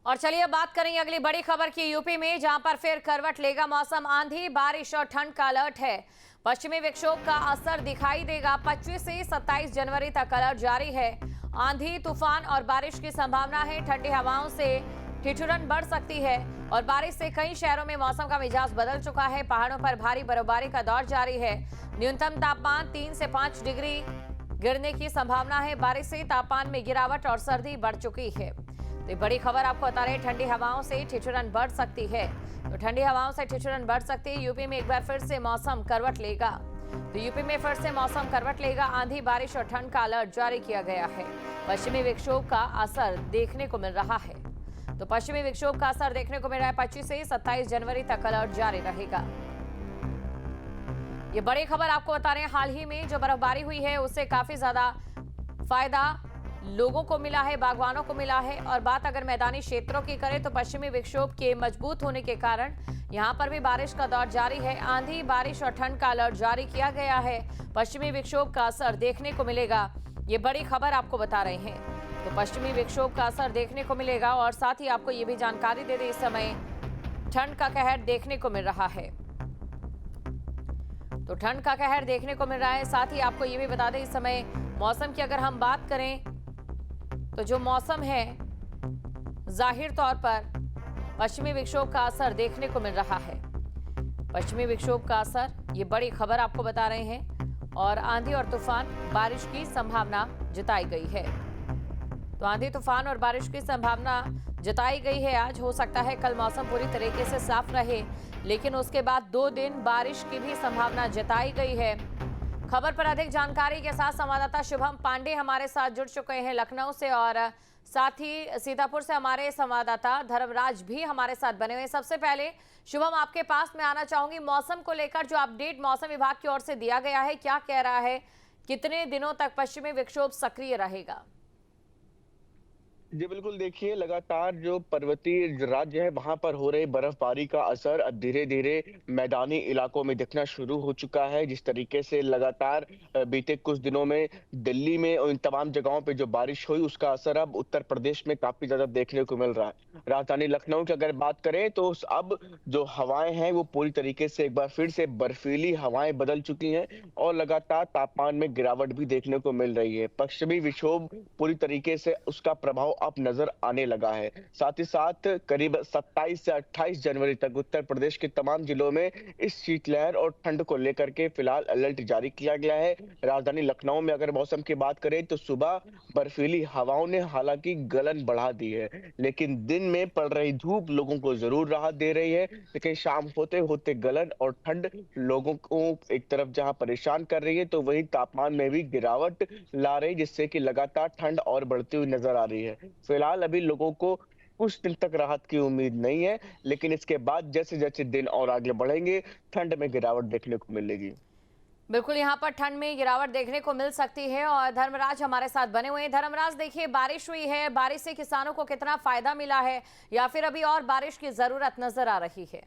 और चलिए बात करेंगे अगली बड़ी खबर की यूपी में, जहां पर फिर करवट लेगा मौसम। आंधी, बारिश और ठंड का अलर्ट है। पश्चिमी विक्षोभ का असर दिखाई देगा। 25 से 27 जनवरी तक अलर्ट जारी है। आंधी, तूफान और बारिश की संभावना है। ठंडी हवाओं से ठिठुरन बढ़ सकती है और बारिश से कई शहरों में मौसम का मिजाज बदल चुका है। पहाड़ों पर भारी बर्फबारी का दौर जारी है। न्यूनतम तापमान 3 से 5 डिग्री गिरने की संभावना है। बारिश से तापमान में गिरावट और सर्दी बढ़ चुकी है। तो बड़ी खबर आपको बता रहे हैं, ठंडी हवाओं से ठिठुरन बढ़ सकती है। तो ठंडी हवाओं से ठिठुरन बढ़ सकती है। यूपी में एक बार फिर से मौसम करवट लेगा। तो यूपी में फिर से मौसम करवट लेगा। आंधी, बारिश और ठंड का अलर्ट जारी किया गया है। पश्चिमी विक्षोभ का असर देखने को मिल रहा है। तो पश्चिमी विक्षोभ का असर देखने को मिल रहा है। 25 से 27 जनवरी तक अलर्ट जारी रहेगा। ये बड़ी खबर आपको बता रहे हैं, हाल ही में जो बर्फबारी हुई है उससे काफी ज्यादा फायदा लोगों को मिला है, बागवानों को मिला है। और बात अगर मैदानी क्षेत्रों की करें तो पश्चिमी विक्षोभ के मजबूत होने के कारण यहां पर भी बारिश का दौर जारी है। आंधी, बारिश और ठंड का अलर्ट जारी किया गया है। पश्चिमी विक्षोभ का असर देखने को मिलेगा। ये बड़ी खबर आपको बता रहे हैं। तो पश्चिमी विक्षोभ का असर देखने को मिलेगा। और साथ ही आपको ये भी जानकारी दे दें, इस समय ठंड का कहर देखने को मिल रहा है। तो ठंड का कहर देखने को मिल रहा है। साथ ही आपको ये भी बता दें, इस समय मौसम की अगर हम बात करें तो जो मौसम है, जाहिर तौर पर पश्चिमी विक्षोभ का असर देखने को मिल रहा है। पश्चिमी विक्षोभ का असर, ये बड़ी खबर आपको बता रहे हैं। और आंधी और तूफान, बारिश की संभावना जताई गई है। तो आंधी, तूफान और बारिश की संभावना जताई गई है। आज हो सकता है कल मौसम पूरी तरीके से साफ रहे, लेकिन उसके बाद 2 दिन बारिश की भी संभावना जताई गई है। खबर पर अधिक जानकारी के साथ संवाददाता शुभम पांडे हमारे साथ जुड़ चुके हैं लखनऊ से, और साथ ही सीतापुर से हमारे संवाददाता धर्मराज भी हमारे साथ बने हुए हैं। सबसे पहले शुभम, आपके पास मैं आना चाहूंगी, मौसम को लेकर जो अपडेट मौसम विभाग की ओर से दिया गया है, क्या कह रहा है, कितने दिनों तक पश्चिमी विक्षोभ सक्रिय रहेगा? जी बिल्कुल, देखिए लगातार जो पर्वतीय राज्य है वहां पर हो रही बर्फबारी का असर अब धीरे धीरे मैदानी इलाकों में दिखना शुरू हो चुका है। जिस तरीके से लगातार बीते कुछ दिनों में दिल्ली में और इन तमाम जगहों पे जो बारिश हुई उसका असर अब उत्तर प्रदेश में काफी ज्यादा देखने को मिल रहा है। राजधानी लखनऊ की अगर बात करें तो अब जो हवाएं हैं वो पूरी तरीके से एक बार फिर से बर्फीली हवाएं बदल चुकी हैं और लगातार तापमान में गिरावट भी देखने को मिल रही है। पश्चिमी विक्षोभ पूरी तरीके से उसका प्रभाव अब नजर आने लगा है। साथ ही साथ करीब 27 से 28 जनवरी तक उत्तर प्रदेश के तमाम जिलों में इस शीतलहर और ठंड को लेकर के फिलहाल अलर्ट जारी किया गया है। राजधानी लखनऊ में अगर मौसम की बात करें तो सुबह बर्फीली हवाओं ने हालांकि गलन बढ़ा दी है, लेकिन दिन में पड़ रही धूप लोगों को जरूर राहत दे रही है। लेकिन शाम होते होते गलन और ठंड लोगों को एक तरफ जहां परेशान कर रही है तो वहीं तापमान में भी गिरावट ला रही, जिससे कि लगातार ठंड और बढ़ती हुई नजर आ रही है। फिलहाल अभी लोगों को कुछ दिन तक राहत की उम्मीद नहीं है, लेकिन इसके बाद जैसे जैसे दिन और आगे बढ़ेंगे ठंड में गिरावट देखने को मिलेगी। बिल्कुल, यहाँ पर ठंड में गिरावट देखने को मिल सकती है। और धर्मराज हमारे साथ बने हुए हैं। धर्मराज, देखिए बारिश हुई है, बारिश से किसानों को कितना फायदा मिला है, या फिर अभी और बारिश की जरूरत नजर आ रही है?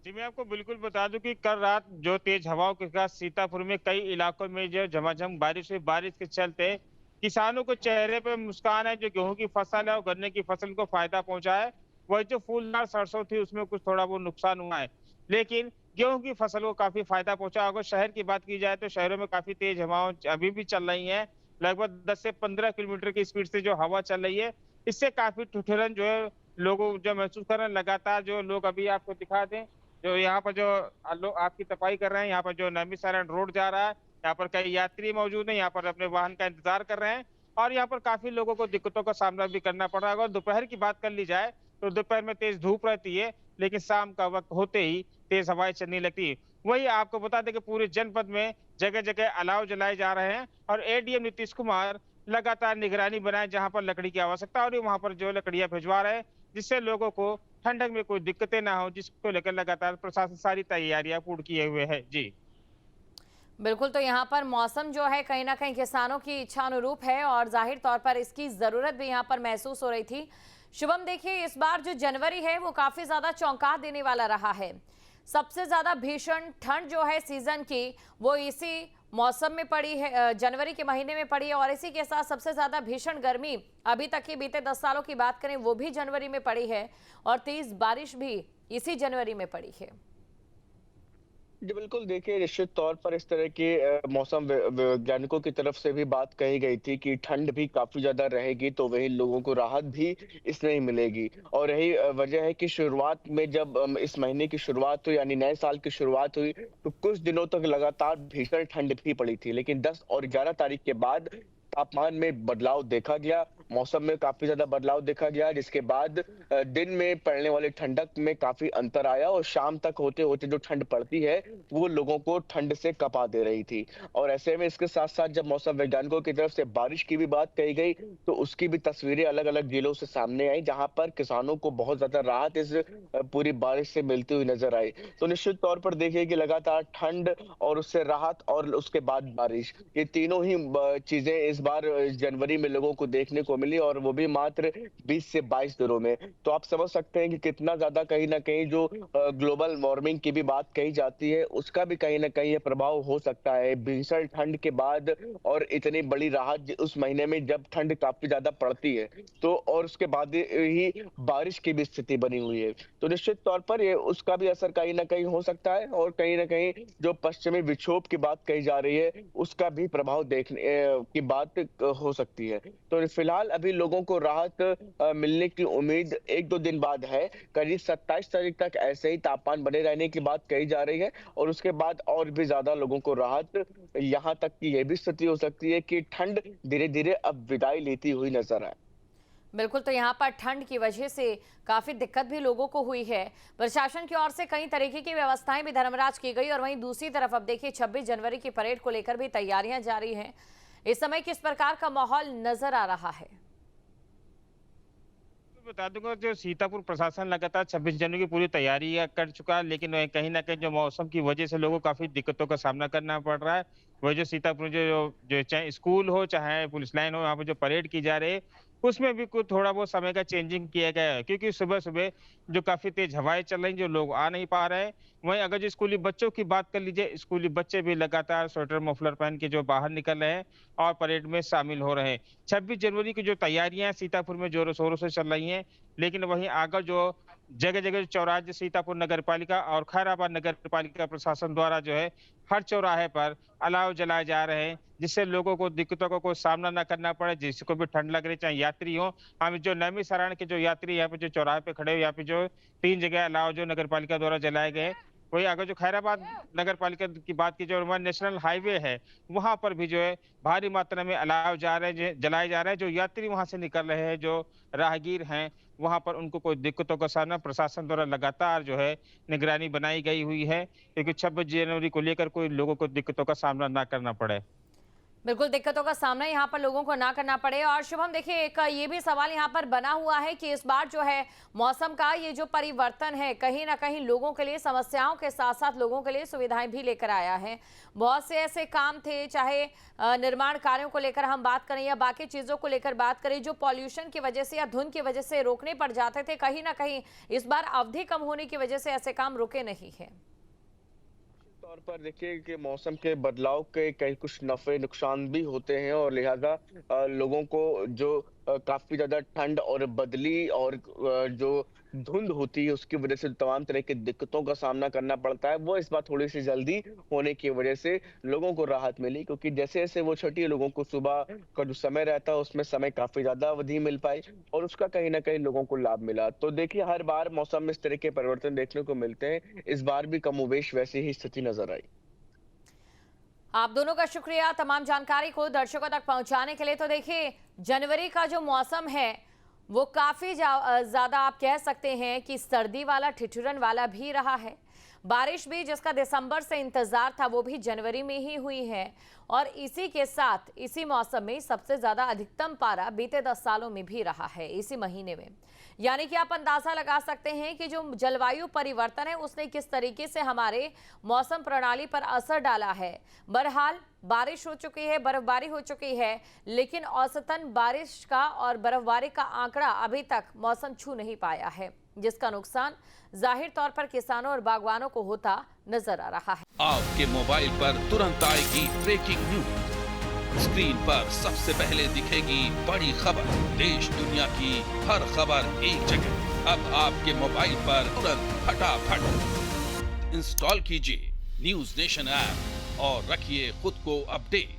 जी, मैं आपको बिल्कुल बता दूं कि कल रात जो तेज हवाओं के साथ सीतापुर में कई इलाकों में जो झमाझम बारिश हुई, बारिश के चलते किसानों को चेहरे पे मुस्कान है। जो गेहूं की फसल है और गन्ने की फसल को फायदा पहुंचा है। वही जो फूलदार सरसों थी उसमें कुछ थोड़ा बहुत नुकसान हुआ है, लेकिन गेहूं की फसल को काफी फायदा पहुंचा। अगर शहर की बात की जाए तो शहरों में काफी तेज हवाएं अभी भी चल रही है। लगभग 10 से 15 किलोमीटर की स्पीड से जो हवा चल रही है, इससे काफी ठिठुरन जो है लोगों जो महसूस कर रहे हैं। लगातार जो लोग, अभी आपको दिखा दें, जो यहाँ पर जो लोग आपकी सफाई कर रहे हैं, यहाँ पर जो नैमिषारण्य रोड जा रहा है, यहाँ पर कई यात्री मौजूद हैं, यहाँ पर अपने वाहन का इंतजार कर रहे हैं। और यहाँ पर काफी लोगों को दिक्कतों का सामना भी करना पड़ रहा है। अगर दोपहर की बात कर ली जाए तो दोपहर में तेज धूप रहती है, लेकिन शाम का वक्त होते ही तेज हवाएं चलने लगती है। वही आपको बता दें कि पूरे जनपद में जगह जगह अलाव जलाए जा रहे हैं और एडीएम नीतीश कुमार लगातार निगरानी बनाए, जहां पर लकड़ी की आवश्यकता हो रही है वहां पर जो लकड़ियां भिजवा रहे हैं, जिससे लोगों को ठंडक में कोई दिक्कतें ना हो, जिसको लेकर लगातार प्रशासन सारी तैयारियां पूर्ण किए हुए है। जी बिल्कुल, तो यहाँ पर मौसम जो है कहीं ना कहीं किसानों की इच्छा अनुरूप है, और जाहिर तौर पर इसकी जरूरत भी यहाँ पर महसूस हो रही थी। शुभम, देखिए इस बार जो जनवरी है वो काफी ज्यादा चौंका देने वाला रहा है। सबसे ज्यादा भीषण ठंड जो है सीजन की वो इसी मौसम में पड़ी है, जनवरी के महीने में पड़ी है, और इसी के साथ सबसे ज्यादा भीषण गर्मी अभी तक की बीते 10 सालों की बात करें वो भी जनवरी में पड़ी है, और तेज बारिश भी इसी जनवरी में पड़ी है। जी बिल्कुल, देखिए निश्चित तौर पर इस तरह के मौसम वैज्ञानिकों की तरफ से भी बात कही गई थी कि ठंड भी काफ़ी ज़्यादा रहेगी, तो वहीं लोगों को राहत भी इसमें ही मिलेगी। और यही वजह है कि शुरुआत में जब इस महीने की शुरुआत हुई, यानी नए साल की शुरुआत हुई, तो कुछ दिनों तक लगातार भीषण ठंड भी पड़ी थी। लेकिन 10 और 11 तारीख के बाद तापमान में बदलाव देखा गया, मौसम में काफ़ी ज़्यादा बदलाव देखा गया, जिसके बाद दिन में पड़ने वाली ठंडक में काफ़ी अंतर आया और शाम तक होते-होते जो ठंड पड़ती है, वो लोगों को ठंड से कँपा दे रही थी। और ऐसे में इसके साथ-साथ जब मौसम वैज्ञानिकों की तरफ से बारिश की भी बात कही गई, तो उसकी भी तस्वीरें अलग-अलग जिलों से सामने आई, जहाँ पर किसानों को बहुत ज़्यादा राहत इस पूरी बारिश से मिलती हुई नज़र आई। तो निश्चित तौर पर देखिए कि लगातार ठंड और उससे राहत और उसके बाद बारिश, ये तीनों ही चीज़ें इस बार जनवरी में लोगों को देखने को मिली, और वो भी मात्र 20 से 22 दिनों में। तो आप समझ सकते हैं कि कितना ज़्यादा कहीं न कहीं जो ग्लोबल वार्मिंग की भी बात कही जाती है, उसका भी कहीं न कहीं ये प्रभाव हो सकता है। भीषण ठंड के बाद और इतनी बड़ी राहत उस महीने में जब ठंड काफ़ी ज़्यादा पड़ती है, तो और उसके बाद ही बारिश की भी स्थिति बनी हुई है। तो निश्चित तौर पर ये उसका भी असर कहीं न कहीं हो सकता है, और कहीं न कहीं जो पश्चिमी विक्षोभ की बात कही जा रही है, उसका भी प्रभाव देखने की बात हो सकती है। तो फिलहाल अभी लोगों को राहत मिलने की उम्मीद 1-2 दिन बाद है। करीब 27 तारीख तक ऐसे ही तापमान बने रहने की बात कही जा रही है, और उसके बाद और भी ज़्यादा लोगों को राहत, यहाँ तक कि ये भी स्थिति हो सकती है कि ठंड धीरे-धीरे अब विदाई लेती हुई नज़र आए। बिल्कुल, तो यहाँ पर ठंड की वजह से काफी दिक्कत भी लोगों को हुई है। प्रशासन की ओर से कई तरीके की व्यवस्थाएं भी धर्मराज की गई, और वहीं दूसरी तरफ अब देखिए 26 जनवरी की परेड को लेकर भी तैयारियां जारी हैं। इस समय किस प्रकार का माहौल नजर आ रहा है? बता दूंगा, जो सीतापुर प्रशासन लगातार 26 जनवरी की पूरी तैयारियां कर चुका है, लेकिन वहीं कहीं ना कहीं जो मौसम की वजह से लोगों को काफी दिक्कतों का सामना करना पड़ रहा है। वही जो सीतापुर जो चाहे स्कूल हो चाहे पुलिस लाइन हो, वहाँ पे जो परेड की जा रही है, उसमें भी कुछ थोड़ा बहुत समय का चेंजिंग किया गया है, क्योंकि सुबह सुबह जो काफी तेज हवाएं चल रही, जो लोग आ नहीं पा रहे हैं। वहीं अगर जो स्कूली बच्चों की बात कर लीजिए, स्कूली बच्चे भी लगातार स्वेटर मफलर पहन के जो बाहर निकल रहे हैं और परेड में शामिल हो रहे हैं। 26 जनवरी की जो तैयारियां सीतापुर में जोरों शोरों से चल रही हैं, लेकिन वहीं आगे जो जगह-जगह चौराहे, जो सीतापुर नगर पालिका और खैराबाद नगर पालिका प्रशासन द्वारा जो है हर चौराहे पर अलाव जलाए जा रहे हैं, जिससे लोगों को दिक्कतों का कोई सामना ना करना पड़े। जिसको भी ठंड लग रही, चाहे यात्री हो, हम जो नैमिषारण्य के जो यात्री यहाँ पे जो चौराहे पे खड़े हो, यहाँ पे जो 3 जगह अलाव जो नगर पालिका द्वारा जलाए गए हैं, वही अगर जो खैराबाद नगर पालिका की बात की, जो नेशनल हाईवे है, वहां पर भी जो है भारी मात्रा में अलाव जा रहे हैं, जलाए जा रहे हैं। जो यात्री वहां से निकल रहे हैं, जो राहगीर हैं, वहां पर उनको कोई दिक्कतों का सामना प्रशासन द्वारा लगातार जो है निगरानी बनाई गई हुई है, क्योंकि 26 जनवरी को लेकर कोई लोगों को दिक्कतों का सामना ना करना पड़े। बिल्कुल, दिक्कतों का सामना यहाँ पर लोगों को ना करना पड़े। और शुभम, देखिए एक ये भी सवाल यहाँ पर बना हुआ है कि इस बार जो है मौसम का ये जो परिवर्तन है, कहीं ना कहीं लोगों के लिए समस्याओं के साथ साथ लोगों के लिए सुविधाएं भी लेकर आया है। बहुत से ऐसे काम थे, चाहे निर्माण कार्यों को लेकर हम बात करें या बाकी चीज़ों को लेकर बात करें, जो पॉल्यूशन की वजह से या धुंध की वजह से रोकने पड़ जाते थे, कहीं ना कहीं इस बार अवधि कम होने की वजह से ऐसे काम रुके नहीं है। तौर पर देखिए कि मौसम के बदलाव के कई कुछ नफ़े नुकसान भी होते हैं, और लिहाजा लोगों को जो काफ़ी ज़्यादा ठंड और बदली और जो धुंध होती है, उसकी वजह से तमाम तरह की दिक्कतों का सामना करना पड़ता है। वो इस बार थोड़ी-सी जल्दी होने की वजह से लोगों को राहत मिली, क्योंकि जैसे-जैसे वो छठी, लोगों को सुबह का जो समय रहता है, उसमें समय काफ़ी ज़्यादा अवधि मिल पाई, और उसका कहीं न कहीं लोगों को लाभ मिला। तो देखिए, हर बार मौसम में इस तरह के परिवर्तन देखने को मिलते हैं। इस बार भी कमोबेश वैसी ही स्थिति नज़र आई। आप दोनों का शुक्रिया तमाम जानकारी को दर्शकों तक पहुंचाने के लिए। तो देखिए, जनवरी का जो मौसम है वो काफ़ी ज़्यादा आप कह सकते हैं कि सर्दी वाला, ठिठुरन वाला भी रहा है। बारिश भी जिसका दिसंबर से इंतज़ार था, वो भी जनवरी में ही हुई है। और इसी के साथ इसी मौसम में सबसे ज़्यादा अधिकतम पारा बीते 10 सालों में भी रहा है इसी महीने में। यानी कि आप अंदाज़ा लगा सकते हैं कि जो जलवायु परिवर्तन है उसने किस तरीके से हमारे मौसम प्रणाली पर असर डाला है। बहरहाल बारिश हो चुकी है, बर्फबारी हो चुकी है, लेकिन औसतन बारिश का और बर्फबारी का आंकड़ा अभी तक मौसम छू नहीं पाया है, जिसका नुकसान जाहिर तौर पर किसानों और बागवानों को होता नजर आ रहा है। आपके मोबाइल पर तुरंत आएगी ब्रेकिंग न्यूज, स्क्रीन पर सबसे पहले दिखेगी बड़ी खबर, देश दुनिया की हर खबर एक जगह। अब आपके मोबाइल पर तुरंत फटाफट इंस्टॉल कीजिए न्यूज नेशन ऐप और रखिए खुद को अपडेट।